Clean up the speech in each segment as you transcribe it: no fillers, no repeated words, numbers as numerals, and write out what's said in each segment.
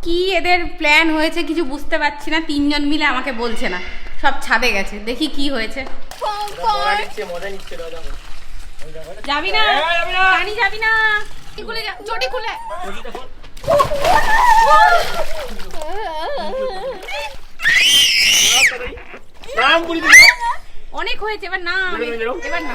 কি এদের প্ল্যান হয়েছে কিছু বুঝতে পারছি না, তিনজন মিলে আমাকে বলছে না, সব ছাদে গেছে। দেখি কি হয়েছে। যাবি না পানি, যাবি না, খুলে যা, চটি খুলে। অনেক হয়েছে, এবার না, এবার না।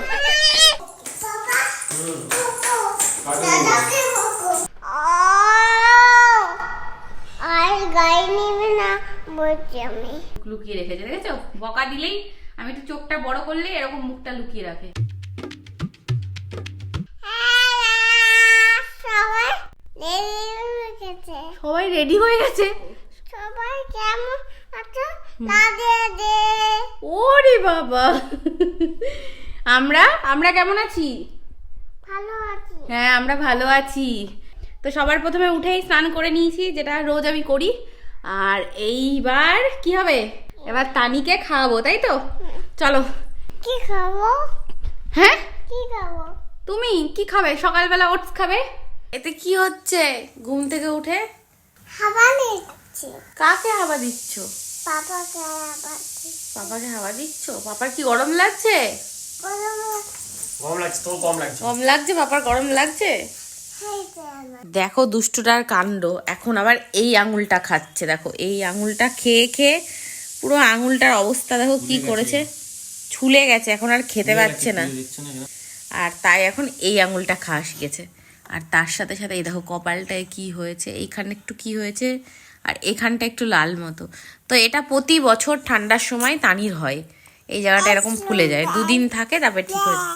লুকিয়ে রেখেছে, দেখেছো? বকা দিলেই, আমি একটু চোখটা বড় করলে এরকম মুখটা লুকিয়ে রাখে। সবাই রেডি হয়ে গেছে। সবাই কেমন আছো? ওরে বাবা, আমরা কেমন আছি? ভালো আছি। হ্যাঁ, আমরা ভালো আছি। তো সবার প্রথমে উঠেই স্নান করে নিয়েছি, যেটা রোজ আমি করি। আর এইবার কি হবে, এবার তানিকে খাওয়াবো, তাই তো? চলো। কি খাবো? হ্যাঁ, কি খাবো? তুমি কি খাবে? সকালবেলা ওটস খাবে। এতে কি হচ্ছে? ঘুম থেকে উঠে হাওয়া দিচ্ছি। কাকে হাওয়া দিচ্ছ? পাপাকে হাওয়া দিচ্ছি। পাপাকে হাওয়া দিচ্ছ? পাপার কি গরম লাগছে? গরম লাগছে, তো কম লাগছে। গরম লাগছে, পাপার গরম লাগছে। দেখো দুষ্টুটার কাণ্ড, এখন আবার এই আঙুলটা খাচ্ছে। দেখো এই আঙুলটা খেয়ে খেয়ে পুরো আঙুলটার অবস্থা দেখো কি করেছে, ছুলে গেছে, এখন আর খেতে পাচ্ছে না। আর তাই এখন এই আঙুলটা খাওয়া শিখেছে। আর তার সাথে সাথে এই দেখো কপালটায় কি হয়েছে, এইখানে একটু কি হয়েছে, আর এখানটা একটু লাল মতো। তো এটা প্রতি বছর ঠান্ডার সময় তানির হয়, এই জায়গাটা এরকম ফুলে যায়, দুদিন থাকে, তারপরে ঠিক হয়ে যায়।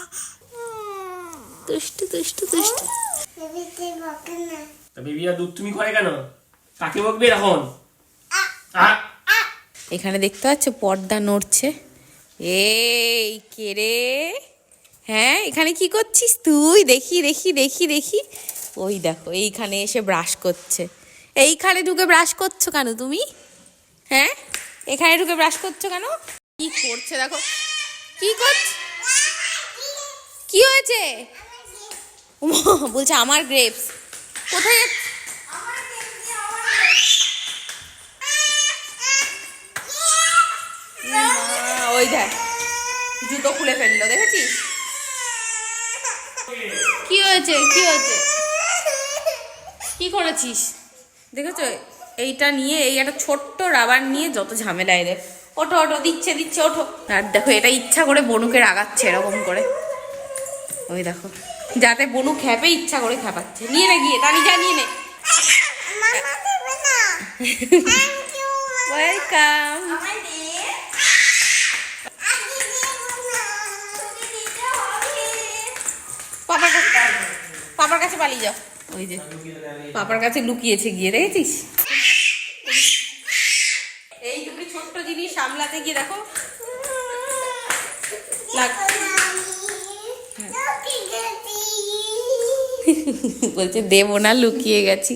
দুষ্টু দুষ্টু দুষ্টু। বেবিয়া দুধ তুমি খায় কেন? কাকে বকবে এখন? এখানে দেখতে পাচ্ছ পর্দা নড়ছে। এই কে রে? হ্যাঁ, এখানে কি করছিস তুই? দেখি দেখি দেখি দেখি। ওই দেখো এইখানে এসে ব্রাশ করছে। এইখানে ঢুকে ব্রাশ করছো কেন তুমি? হ্যাঁ, এখানে ঢুকে ব্রাশ করছো কেন? কি করছে দেখো, কি করছে, কি হয়েছে? বলছে আমার গ্রেপস। কোথায় যাচ্ছে? ওই দেখ জুতো খুলে ফেললো, দেখেছিস? কি হয়েছে, কি হয়েছে, কি করেছিস? দেখেছো এইটা নিয়ে, এই একটা ছোট্ট রাবার নিয়ে যত ঝামেলা এদের। ওঠো ওঠো, দিচ্ছে দিচ্ছে, ওঠো। আর দেখো এটা ইচ্ছা করে বনুকে রাগাচ্ছে এরকম করে, ওই দেখো, যাতে বনু খেপে, ইচ্ছা করে খেপাচ্ছে। নিয়ে নে গিয়ে, তানি যা নিয়ে নে। ওয়েলকাম। পাপার কাছে পালিয়ে যাও। ওই যে পাপার কাছে লুকিয়েছে গিয়ে, দেখেছিস? এইটুকু ছোট্ট জিনিস সামলাতে গিয়ে দেখো বলছে দেবো না, লুকিয়ে গেছি।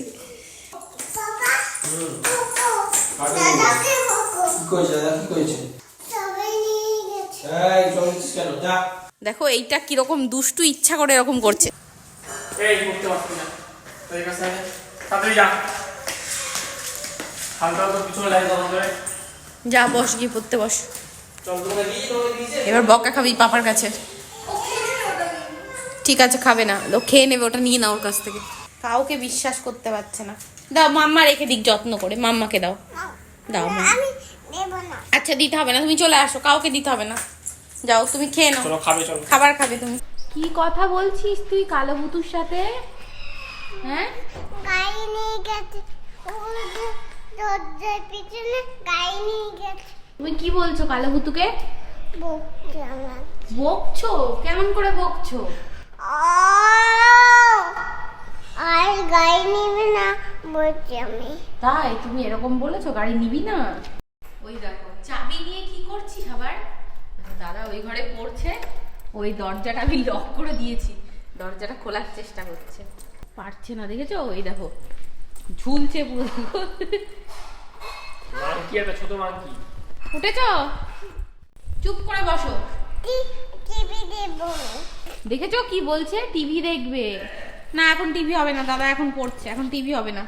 দেখো এইটা কিরকম দুষ্টু, ইচ্ছা করে এরকম করছে। যা বস, গিয়ে পড়তে বস। এবার বকা খাবি পাপার কাছে। ঠিক আছে, খাবে না, ও খেয়ে নেবে, ওটা নিয়ে নাও ওর কাছ থেকে। কাউকে বিশ্বাস করতে পারছে না। দাও মাম্মা রেখে দিক যত্ন করে, মাম্মাকে দাও, দাও মা। আচ্ছা দিতে হবে না, তুমি চলে আসো, কাউকে দিতে হবে না, যাও তুমি খেয়ে নাও, খাবার খাবে তুমি। কি কথা বলছিস তুই কালো বুতুর সাথে? হ্যাঁ, গাড়ি নিয়ে গেছে, দরজার পিছনে গাড়ি নিয়ে গেছে। তুমি কি বলছো কালো বুতুকে? বকছে আমার। বকছো? কেমন করে বকছো? আর গাড়ি নিবে না বলছি আমি। তাই তুমি এরকম বলেছো, গাড়ি নিবি না? ওই দেখো চাবি নিয়ে কি করছিস আবার? দাদা ওই ঘরে পড়ছে, ওই দরজাটা আমি লক করে দিয়েছি, দরজাটা খোলার চেষ্টা করছে, পারছে না, দেখেছো? ওই দেখো ঝুলছে পুরো। মাংকি, একটা ছোট মাংকি। উঠেছো? চুপ করে বসো। টিভি দেখবো। দেখেছো কি বলছে? টিভি দেখবে না। এখন টিভি হবে না দাদা, এখন পড়ছে, এখন টিভি হবে না।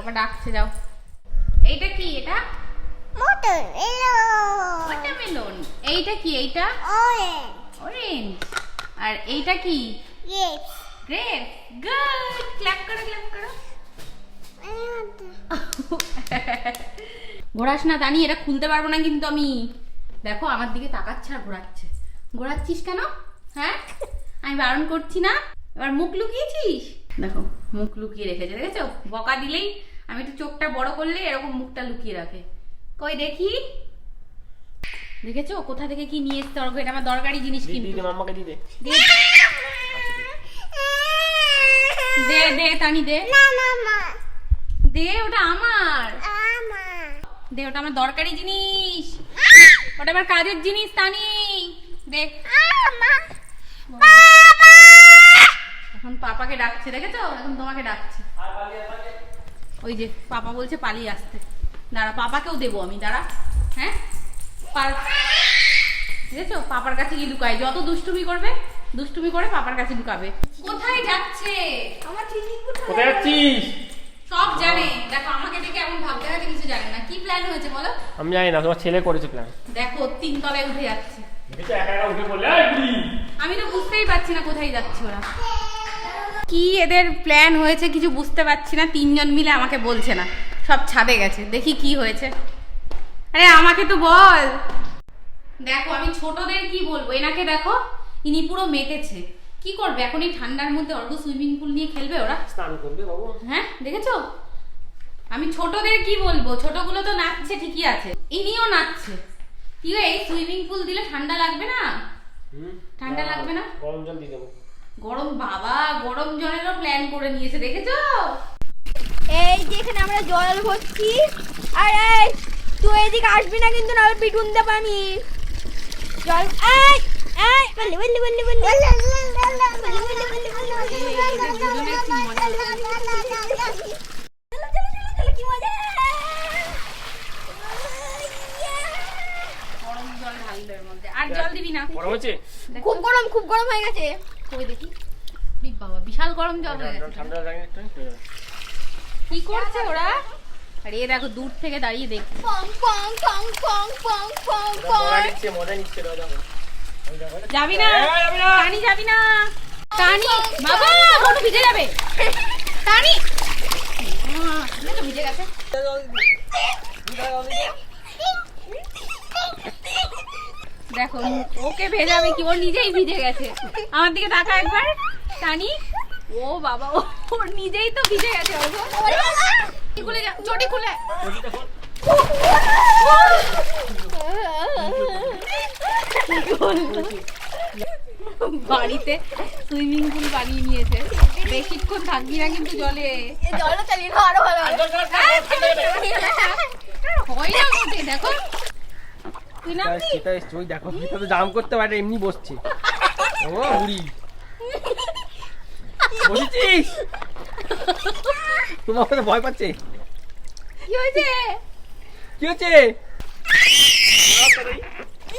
পাপা ডাকছে, যাও। এইটা কি? এটা মটন এলো ওয়াটারমেলন। এইটা কি? এইটা অরেঞ্জ অরেঞ্জ। আর এইটা কি? Yes grape. গুড, ক্ল্যাপ করো, ক্ল্যাপ করো। ঘোরাস না দানি, এটা খুলতে পারবো না কিন্তু আমি। দেখো আমার দিকে তাকাচ্ছে আর ঘোরাচ্ছে। ঘোরাচ্ছিস কেন? হ্যাঁ, আমি বারণ করছি না? এবার মুখ লুকিয়েছিস। দেখো মুখ লুকিয়ে রেখেছে, দেখেছো? বকা দিলেই, আমি একটু চোখটা বড় করলে এরকম মুখটা লুকিয়ে রাখে। কই দেখি, দেখেছো কোথা থেকে কি নিয়ে এসছে? এটা আমার দরকারি জিনিস কিন্তু। মাম্মাকে দি দে। দে দে তানি দে। না না মা দে, ওটা আমার। আমা দে, ওটা আমার দরকারি জিনিস, ওটা আমার কাজের জিনিস। তানি দে। আমা এখন পাপাকে ডাকছে, দেখেছো? এখন তোমাকে ডাকছে। ওই যে পাপা বলছে পালিয়ে আসতে। দাঁড়া, পাপাকেও দেবো আমি, দাঁড়া। হ্যাঁ, দেখেছো? পাপার কাছে গিয়ে লুকায়, যত দুষ্টুমি করবে, দুষ্টুমি করে পাপার কাছে লুকাবে। কোথায় যাচ্ছে? আমার কোথায় যাচ্ছিস? সব জানে। দেখো আমাকে দেখে এমন ভাব দেখাতে কিছু জানে না। কি প্ল্যান হয়েছে বলো? আমি জানি না, তোমার ছেলে করেছে প্ল্যান। দেখো 3 তলায় উঠে যাচ্ছে। দেখেছো একা একা উঠে পড়লে? এই বুড়ি! আমি তো বুঝতেই পারছি না কোথায় যাচ্ছে ওরা। কি এদের প্ল্যান হয়েছে কিছু বুঝতে পারছি না। 3 জন মিলে আমাকে বলছে না, সব ছাদে গেছে। দেখি কি হয়েছে। আরে আমাকে তো বল। দেখো আমি ছোটদের কি বলবো, এনাকে দেখো, ইনি পুরো মেতেছে। কি করবে এখন এই ঠান্ডার মধ্যে? অল্প সুইমিং পুল নিয়ে খেলবে ওরা? স্নান করবে বাবু। হ্যাঁ, দেখেছো? আমি ছোটদের কি বলবো, ছোটগুলো তো নাচছে ঠিকই আছে, ইনিও নাচছে। কি গো, এই সুইমিং পুল দিলে ঠান্ডা লাগবে না? ঠান্ডা লাগবে না? গরম জল দিয়ে দেবো। গরম? বাবা গরম জলেরও প্ল্যান করে নিয়েছে, দেখেছো? এই যে এখানে আমরা জল ভরছি, আর এই তুই এদিকে আসবি না কিন্তু, নাহলে পিটুন দে পানি। জল এই এই বলি বলি বলি বলি গরম জল ঢালবে এর মধ্যে, আর জল দিবি না। গরম হচ্ছে? খুব গরম হয়ে গেছে। কই দেখি। বাবা বিশাল গরম জল হয়ে গেছে। ঠান্ডা লাগে একটু। কি করছে ওরা? আরে দেখো দূর থেকে দাঁড়িয়ে দেখছে। পং পং পং পং পং পং পং। মজা নিচ্ছে দেখো। যাবি না টানি, যাবি না টানি। বাবা বনু ভিজে যাবে। টানি ভিজে গেছে। দেখো ওকে ভেজাবে কি, ও নিজেই ভিজে গেছে। আমার দিকে তাকা একবার টানি। ও বাবা, ওর নিজেই তো ভিজে গেছে। খুলে যা, চটি খুলে। বাড়িতে সুইমিং পুল বানিয়ে নিয়েছে। বেশিক্ষণ থাকবি না কিন্তু জলে। জলও চালিয়ে খাওয়া আরো ভালো হয় না মোটে। দেখো তুই নামবি? ওই দেখো, এটা তো জাম করতে পারে, এমনি বসছে। ও বুড়ি, বসেছিস? তোমার তো ভয় পাচ্ছে। কি হয়েছে? কি হচ্ছে?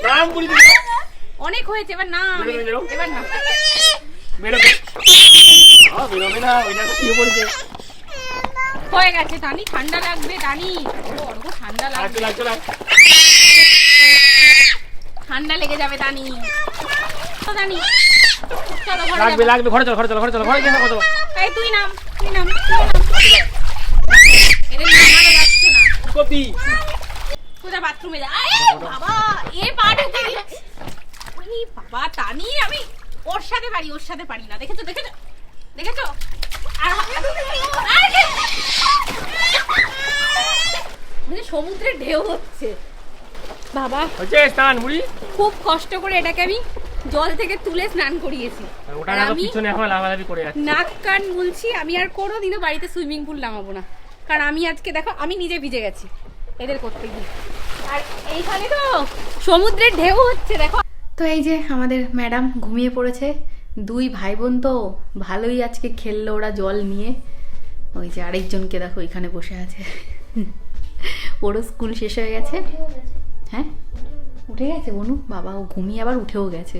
নাম বুড়ি, অনেক হয়েছে, এবার না। এবার না, বেরোবে। বেরোবে না, ওই দেখো শুয়ে পড়েছে। হয়ে গেছে টানি। ঠান্ডা লাগবে টানি, ঠান্ডা লাগবে। ঠান্ডা লেগে যাবে টানি। টানি চলো ঘরে লাগবে যাবো। লাগবে, ঘরে চলো, ঘরে চলো, ঘরে চলো, ঘরে গিয়ে কথা বলো। এই তুই নাম, তুই নাম, এদের নামানো যাচ্ছে না। কপি কোথায় বাথরুমে যা। বাবা এ পা ঢুকে দিচ্ছে। বাবা টানি, আমি ওর সাথে পারি, ওর সাথে পারি না। দেখেছো দেখেছো দেখেছো? আর সমুদ্রের ঢেউ হচ্ছে বাবা। হচ্ছে স্নান বুড়ি। খুব কষ্ট করে এটাকে আমি জল থেকে তুলে স্নান করিয়েছি। ওটা আর না, আমি পিছনে এখন লাফালাফি করে যাচ্ছে। নাক কান মুলছি। আমি আর কোনোদিনও বাড়িতে সুইমিং পুল নামাবো না, কারণ আমি আজকে দেখো আমি নিজে ভিজে গেছি এদের করতে গিয়ে। আর এইখানে তো সমুদ্রের ঢেউ হচ্ছে দেখো। তো এই যে আমাদের ম্যাডাম ঘুমিয়ে পড়েছে। 2 ভাই বোন তো ভালোই আজকে খেললো ওরা জল নিয়ে। ওই যে আরেকজনকে দেখো এখানে বসে আছে। ওরও স্কুল শেষ হয়ে গেছে। হ্যাঁ উঠে গেছে বনু, বাবা ও ঘুমিয়ে আবার উঠেও গেছে।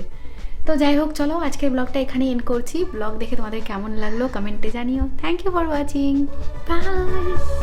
তো যাই হোক, চলো আজকের ব্লগটা এখানে এন্ড করছি। ব্লগ দেখে তোমাদের কেমন লাগলো কমেন্টে জানিও। Thank you for watching, by.